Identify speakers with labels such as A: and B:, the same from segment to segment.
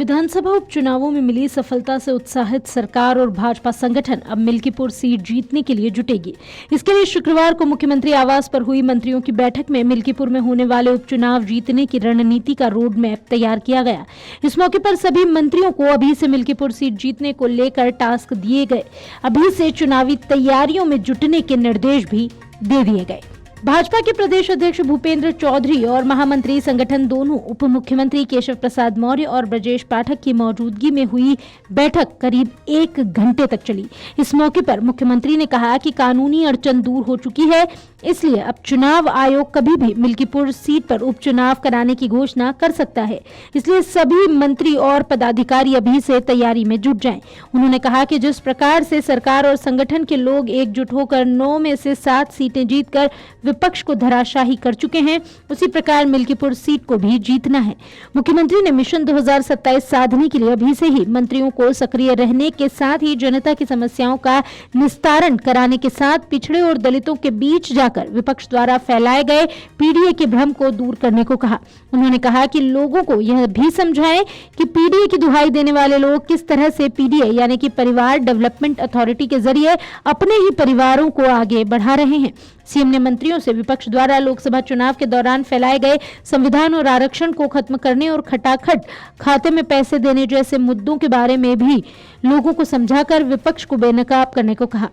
A: विधानसभा उपचुनावों में मिली सफलता से उत्साहित सरकार और भाजपा संगठन अब मिल्कीपुर सीट जीतने के लिए जुटेगी। इसके लिए शुक्रवार को मुख्यमंत्री आवास पर हुई मंत्रियों की बैठक में मिल्कीपुर में होने वाले उपचुनाव जीतने की रणनीति का रोड मैप तैयार किया गया। इस मौके पर सभी मंत्रियों को अभी से मिल्कीपुर सीट जीतने को लेकर टास्क दिए गए। अभी से चुनावी तैयारियों में जुटने के निर्देश भी दे दिए गए। भाजपा के प्रदेश अध्यक्ष भूपेंद्र चौधरी और महामंत्री संगठन दोनों उप मुख्यमंत्री केशव प्रसाद मौर्य और ब्रजेश पाठक की मौजूदगी में हुई बैठक करीब 1 घंटे तक चली। इस मौके पर मुख्यमंत्री ने कहा कि कानूनी अड़चन दूर हो चुकी है, इसलिए अब चुनाव आयोग कभी भी मिल्कीपुर सीट पर उपचुनाव कराने की घोषणा कर सकता है। इसलिए सभी मंत्री और पदाधिकारी अभी से तैयारी में जुट जाएं। उन्होंने कहा कि जिस प्रकार से सरकार और संगठन के लोग एकजुट होकर 9 में से 7 सीटें जीतकर विपक्ष को धराशाही कर चुके हैं, उसी प्रकार मिल्कीपुर सीट को भी जीतना है। मुख्यमंत्री ने मिशन 2027 साधने के लिए अभी से ही मंत्रियों को सक्रिय रहने के साथ ही जनता की समस्याओं का निस्तारण कराने के साथ पिछड़े और दलितों के बीच जाकर विपक्ष द्वारा फैलाए गए पीडीए के भ्रम को दूर करने को कहा। उन्होंने कहा कि लोगों को यह भी समझाएं कि पीडीए की दुहाई देने वाले लोग किस तरह से पीडीए यानी कि परिवार डेवलपमेंट अथॉरिटी के जरिए अपने ही परिवारों को आगे बढ़ा रहे हैं। सीएम ने मंत्रियों से विपक्ष द्वारा लोकसभा चुनाव के दौरान फैलाए गए संविधान और आरक्षण को खत्म करने और खटाखट खाते में पैसे देने जैसे मुद्दों के बारे में भी लोगों को समझाकर विपक्ष को बेनकाब करने को कहा।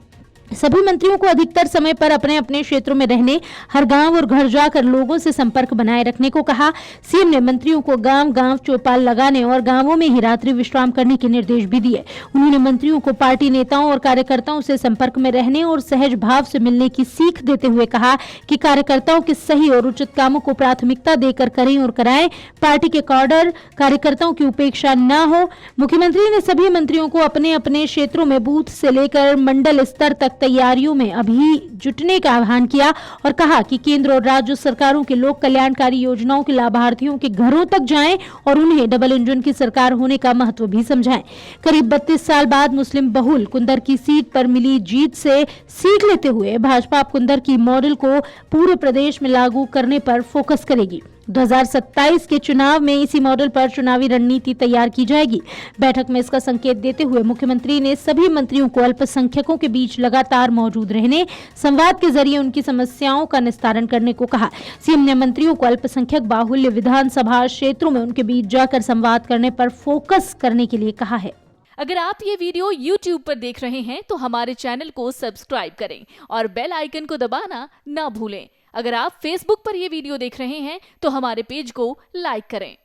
A: सभी मंत्रियों को अधिकतर समय पर अपने अपने क्षेत्रों में रहने, हर गांव और घर जाकर लोगों से संपर्क बनाए रखने को कहा। सीएम ने मंत्रियों को गांव-गांव चौपाल लगाने और गांवों में ही रात्रि विश्राम करने के निर्देश भी दिए। उन्होंने मंत्रियों को पार्टी नेताओं और कार्यकर्ताओं से संपर्क में रहने और सहज भाव से मिलने की सीख देते हुए कहा कि कार्यकर्ताओं के सही और उचित कामों को प्राथमिकता देकर करें और कराएं। पार्टी के कैडर कार्यकर्ताओं की उपेक्षा न हो। मुख्यमंत्री ने सभी मंत्रियों को अपने अपने क्षेत्रों में बूथ से लेकर मंडल स्तर तक तैयारियों में अभी जुटने का आह्वान किया और कहा कि केंद्र और राज्य सरकारों के लोक कल्याणकारी योजनाओं के लाभार्थियों के घरों तक जाएं और उन्हें डबल इंजन की सरकार होने का महत्व भी समझाएं। करीब 32 साल बाद मुस्लिम बहुल कुंदर की सीट पर मिली जीत से सीख लेते हुए भाजपा कुंदर की मॉडल को पूरे प्रदेश में लागू करने पर फोकस करेगी। 2027 के चुनाव में इसी मॉडल पर चुनावी रणनीति तैयार की जाएगी। बैठक में इसका संकेत देते हुए मुख्यमंत्री ने सभी मंत्रियों को अल्पसंख्यकों के बीच लगातार मौजूद रहने, संवाद के जरिए उनकी समस्याओं का निस्तारण करने को कहा। सीएम ने मंत्रियों को अल्पसंख्यक बाहुल्य विधानसभा क्षेत्रों में उनके बीच जाकर संवाद करने पर फोकस करने के लिए कहा है।
B: अगर आप ये वीडियो YouTube पर देख रहे हैं तो हमारे चैनल को सब्सक्राइब करें और बेल आइकन को दबाना ना भूलें। अगर आप Facebook पर ये वीडियो देख रहे हैं तो हमारे पेज को लाइक करें।